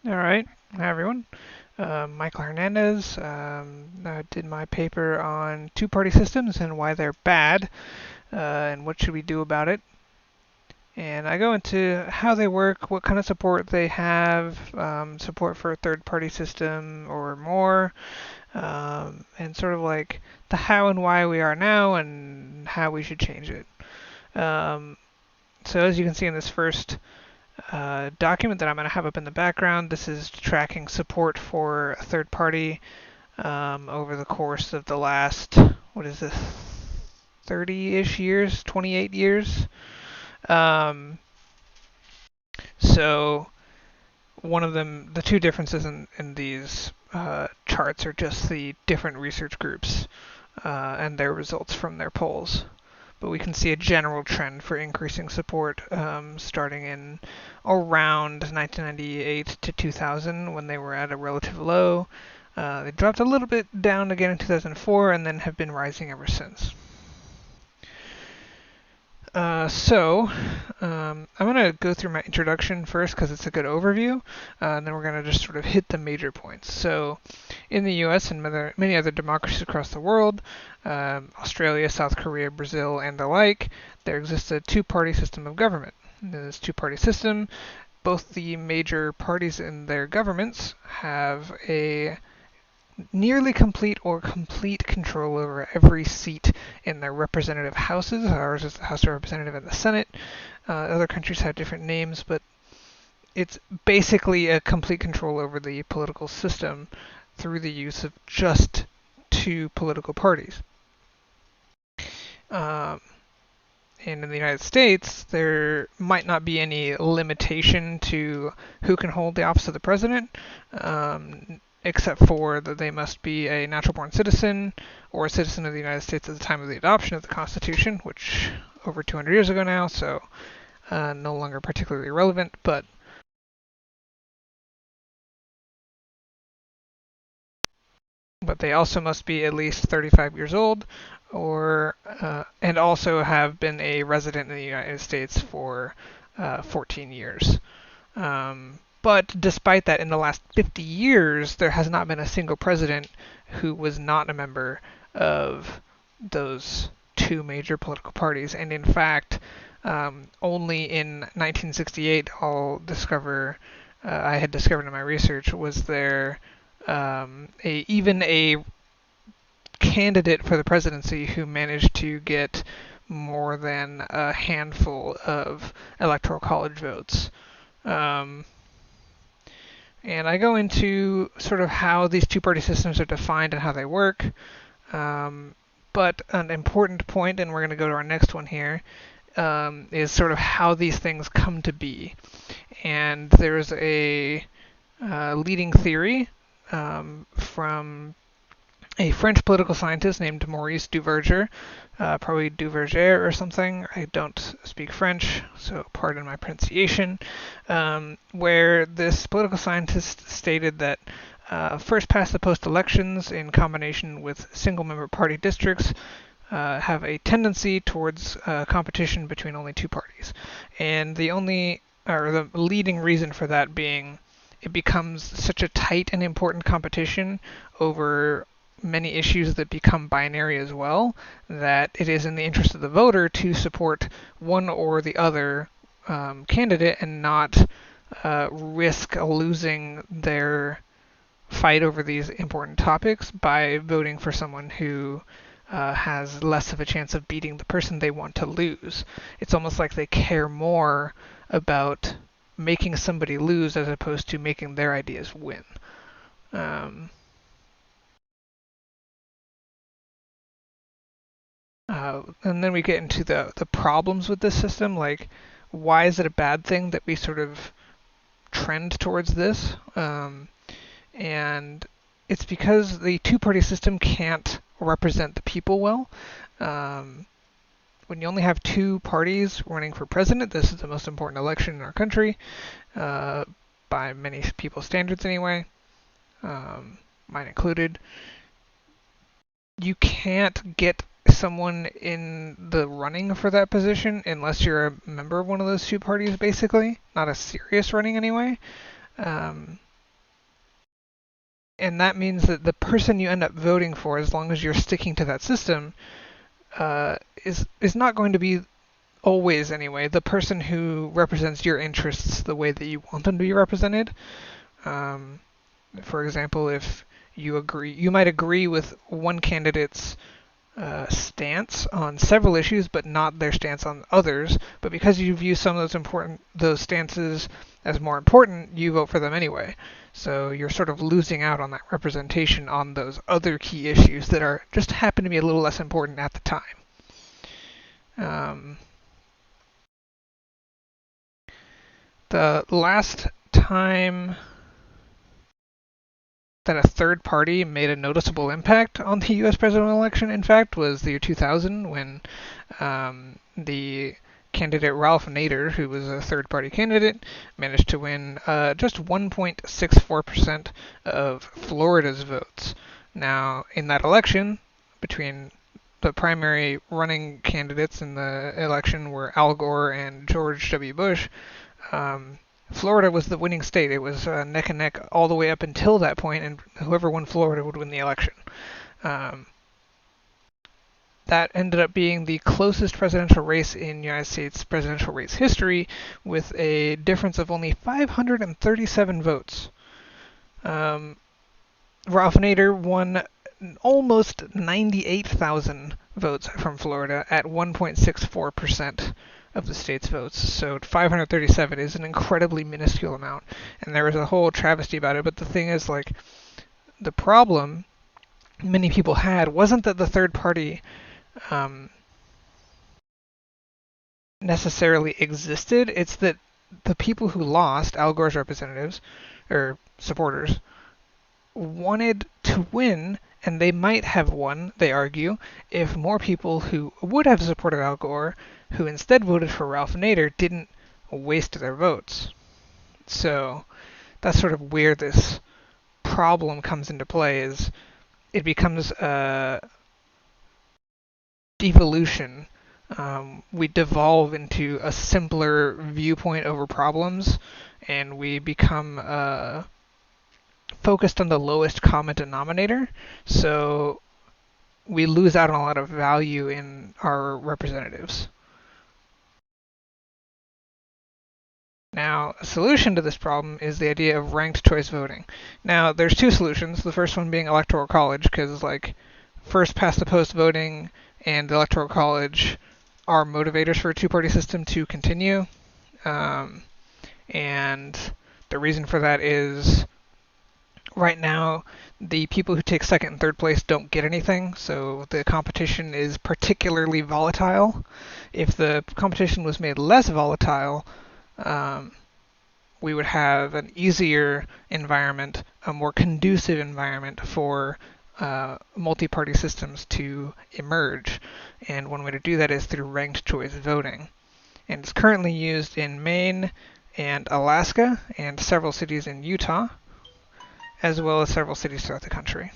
All right. Hi, everyone. Michael Hernandez. I did my paper on two-party systems and why they're bad, and what should we do about it. And I go into how they work, what kind of support they have, support for a third-party system or more, and sort of like the how and why we are now and how we should change it. Um, so as you can see in this first document that I'm going to have up in the background. This is tracking support for a third party over the course of the last, what is this, 30-ish years, 28 years. Um, so one of them, the two differences in these charts are just the different research groups and their results from their polls. But we can see a general trend for increasing support starting in around 1998 to 2000 when they were at a relative low. They dropped a little bit down again in 2004 and then have been rising ever since. I'm going to go through my introduction first because it's a good overview, and then we're going to just sort of hit the major points. So, in the US and many other democracies across the world, Australia, South Korea, Brazil, and the like, there exists a two-party system of government. In this two-party system, both the major parties in their governments have a nearly complete or complete control over every seat in their representative houses. Ours is the House of Representatives and the Senate. Other countries have different names, but it's basically a complete control over the political system through the use of just two political parties. Um, and in the United States, there might not be any limitation to who can hold the office of the president. Except for that they must be a natural-born citizen or a citizen of the United States at the time of the adoption of the Constitution, which over 200 years ago now, so no longer particularly relevant, but they also must be at least 35 years old or and also have been a resident in the United States for 14 years. But despite that, in the last 50 years, there has not been a single president who was not a member of those two major political parties. And in fact, only in 1968, I had discovered in my research, was there even a candidate for the presidency who managed to get more than a handful of electoral college votes. And I go into sort of how these two-party systems are defined and how they work. But an important point, and we're going to go to our next one here, is sort of how these things come to be. And there's a leading theory from a French political scientist named Maurice Duverger, probably Duverger or something. I don't speak French, so pardon my pronunciation. Where this political scientist stated that first past the post elections in combination with single member party districts have a tendency towards competition between only two parties. And the leading reason for that being it becomes such a tight and important competition over many issues that become binary as well, that it is in the interest of the voter to support one or the other candidate and not risk losing their fight over these important topics by voting for someone who has less of a chance of beating the person they want to lose. It's almost like they care more about making somebody lose as opposed to making their ideas win. And then we get into the problems with this system, like why is it a bad thing that we sort of trend towards this? And it's because the two-party system can't represent the people well. When you only have two parties running for president, this is the most important election in our country, by many people's standards anyway, mine included. You can't get someone in the running for that position unless you're a member of one of those two parties, basically. Not a serious running anyway. and that means that the person you end up voting for, as long as you're sticking to that system, is not going to be always, anyway, the person who represents your interests the way that you want them to be represented. For example, if you might agree with one candidate's stance on several issues, but not their stance on others. But because you view some of those stances as more important, you vote for them anyway. So you're sort of losing out on that representation on those other key issues that are just happen to be a little less important at the time. The last time that a third party made a noticeable impact on the U.S. presidential election, in fact, was the year 2000 when the candidate Ralph Nader, who was a third party candidate, managed to win just 1.64% of Florida's votes. Now, in that election, between the primary running candidates in the election were Al Gore and George W. Bush. Florida was the winning state. It was neck and neck all the way up until that point, and whoever won Florida would win the election. That ended up being the closest presidential race in United States presidential race history, with a difference of only 537 votes. Ralph Nader won almost 98,000 votes from Florida at 1.64% of the state's votes. So 537 is an incredibly minuscule amount, and there was a whole travesty about it. But the thing is, like, the problem many people had wasn't that the third party necessarily existed. It's that the people who lost, Al Gore's representatives or supporters, wanted to win, and they might have won, they argue, if more people who would have supported Al Gore, who instead voted for Ralph Nader, didn't waste their votes. So that's sort of where this problem comes into play, is it becomes a devolution. We devolve into a simpler viewpoint over problems, and we become focused on the lowest common denominator, so we lose out on a lot of value in our representatives. Now, a solution to this problem is the idea of ranked choice voting. Now, there's two solutions. The first one being Electoral College, because like first past the post voting and the Electoral College are motivators for a two-party system to continue. And the reason for that is right now, the people who take second and third place don't get anything, so the competition is particularly volatile. If the competition was made less volatile, we would have an easier environment, a more conducive environment for multi-party systems to emerge. And one way to do that is through ranked choice voting. And it's currently used in Maine and Alaska and several cities in Utah, as well as several cities throughout the country.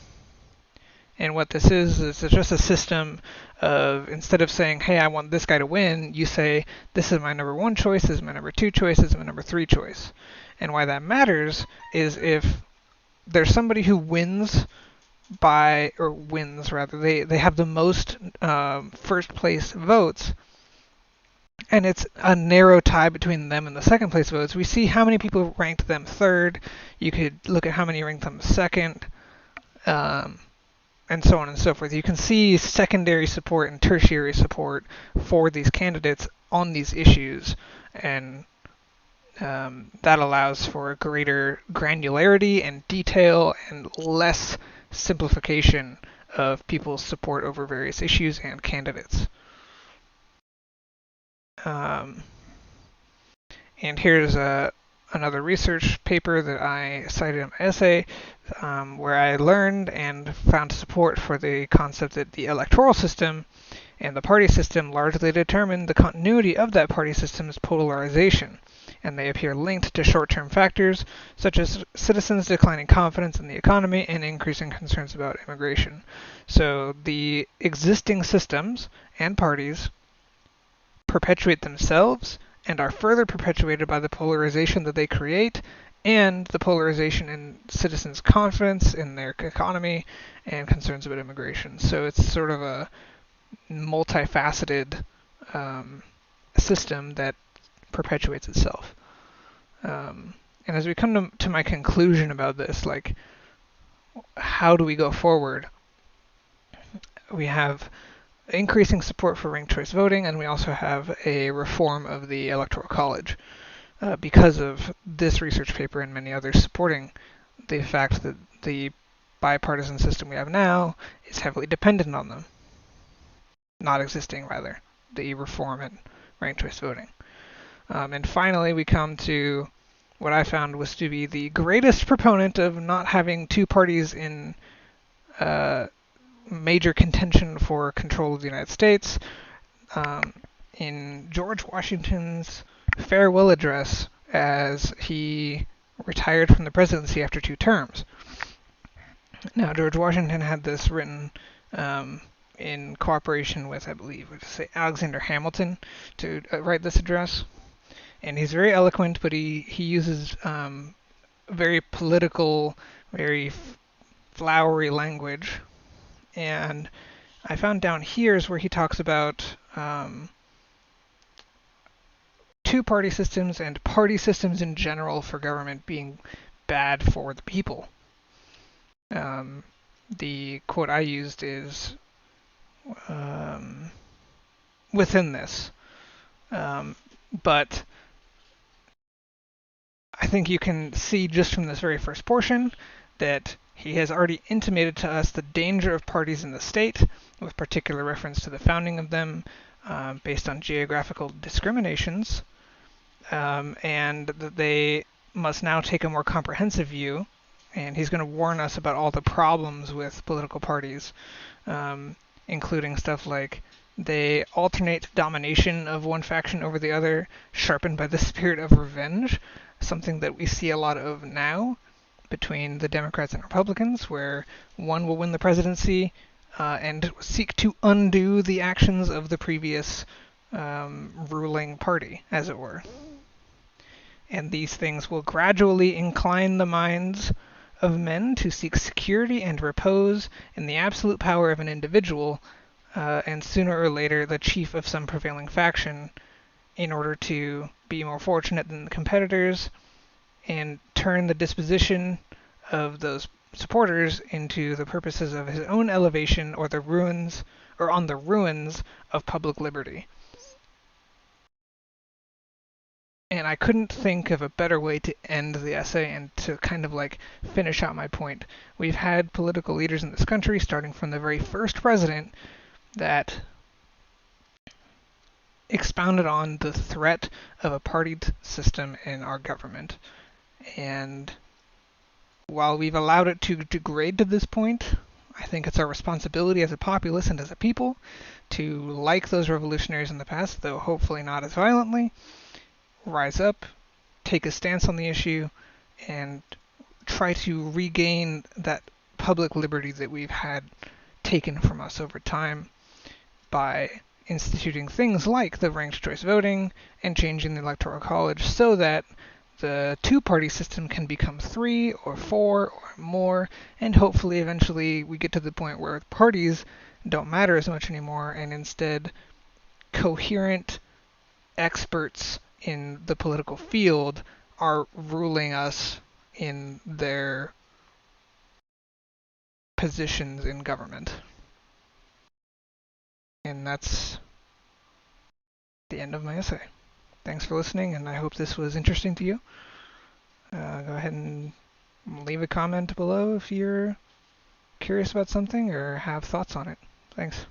And what this is it's just a system of, instead of saying, hey, I want this guy to win, you say, this is my number one choice, this is my number two choice, this is my number three choice. And why that matters is if there's somebody who wins they have the most first place votes, and it's a narrow tie between them and the second place votes, we see how many people ranked them third. You could look at how many ranked them second, and so on and so forth. You can see secondary support and tertiary support for these candidates on these issues, and that allows for a greater granularity and detail and less simplification of people's support over various issues and candidates. And here's another research paper that I cited in my essay, where I learned and found support for the concept that the electoral system and the party system largely determine the continuity of that party system's polarization, and they appear linked to short-term factors such as citizens' declining confidence in the economy and increasing concerns about immigration. So the existing systems and parties perpetuate themselves and are further perpetuated by the polarization that they create and the polarization in citizens' confidence in their economy and concerns about immigration. So it's sort of a multifaceted system that perpetuates itself. And as we come to my conclusion about this, like, how do we go forward? We have increasing support for ranked choice voting, and we also have a reform of the Electoral College because of this research paper and many others supporting the fact that the bipartisan system we have now is heavily dependent on them. Not existing, rather, the reform and ranked choice voting. And finally, we come to what I found was to be the greatest proponent of not having two parties in major contention for control of the United States, in George Washington's farewell address as he retired from the presidency after 2 terms. Now, George Washington had this written in cooperation with, I believe, Alexander Hamilton to write this address. And he's very eloquent, but he uses very political, very flowery language. And I found down here is where he talks about two-party systems and party systems in general for government being bad for the people. The quote I used is within this. But I think you can see just from this very first portion that he has already intimated to us the danger of parties in the state, with particular reference to the founding of them based on geographical discriminations, and that they must now take a more comprehensive view. And he's going to warn us about all the problems with political parties, including stuff like they alternate domination of one faction over the other, sharpened by the spirit of revenge, something that we see a lot of now between the Democrats and Republicans, where one will win the presidency and seek to undo the actions of the previous ruling party, as it were. And these things will gradually incline the minds of men to seek security and repose in the absolute power of an individual, and sooner or later the chief of some prevailing faction, in order to be more fortunate than the competitors and turn the disposition of those supporters into the purposes of his own elevation or the ruins, or on the ruins of public liberty. And I couldn't think of a better way to end the essay and to kind of like finish out my point. We've had political leaders in this country, starting from the very first president, that expounded on the threat of a partied system in our government. And while we've allowed it to degrade to this point, I think it's our responsibility as a populace and as a people to, like those revolutionaries in the past, though hopefully not as violently, rise up, take a stance on the issue, and try to regain that public liberty that we've had taken from us over time by instituting things like the ranked choice voting and changing the Electoral College so that the two-party system can become 3 or 4 or more, and hopefully eventually we get to the point where parties don't matter as much anymore, and instead coherent experts in the political field are ruling us in their positions in government. And that's the end of my essay. Thanks for listening, and I hope this was interesting to you. Go ahead and leave a comment below if you're curious about something or have thoughts on it. Thanks.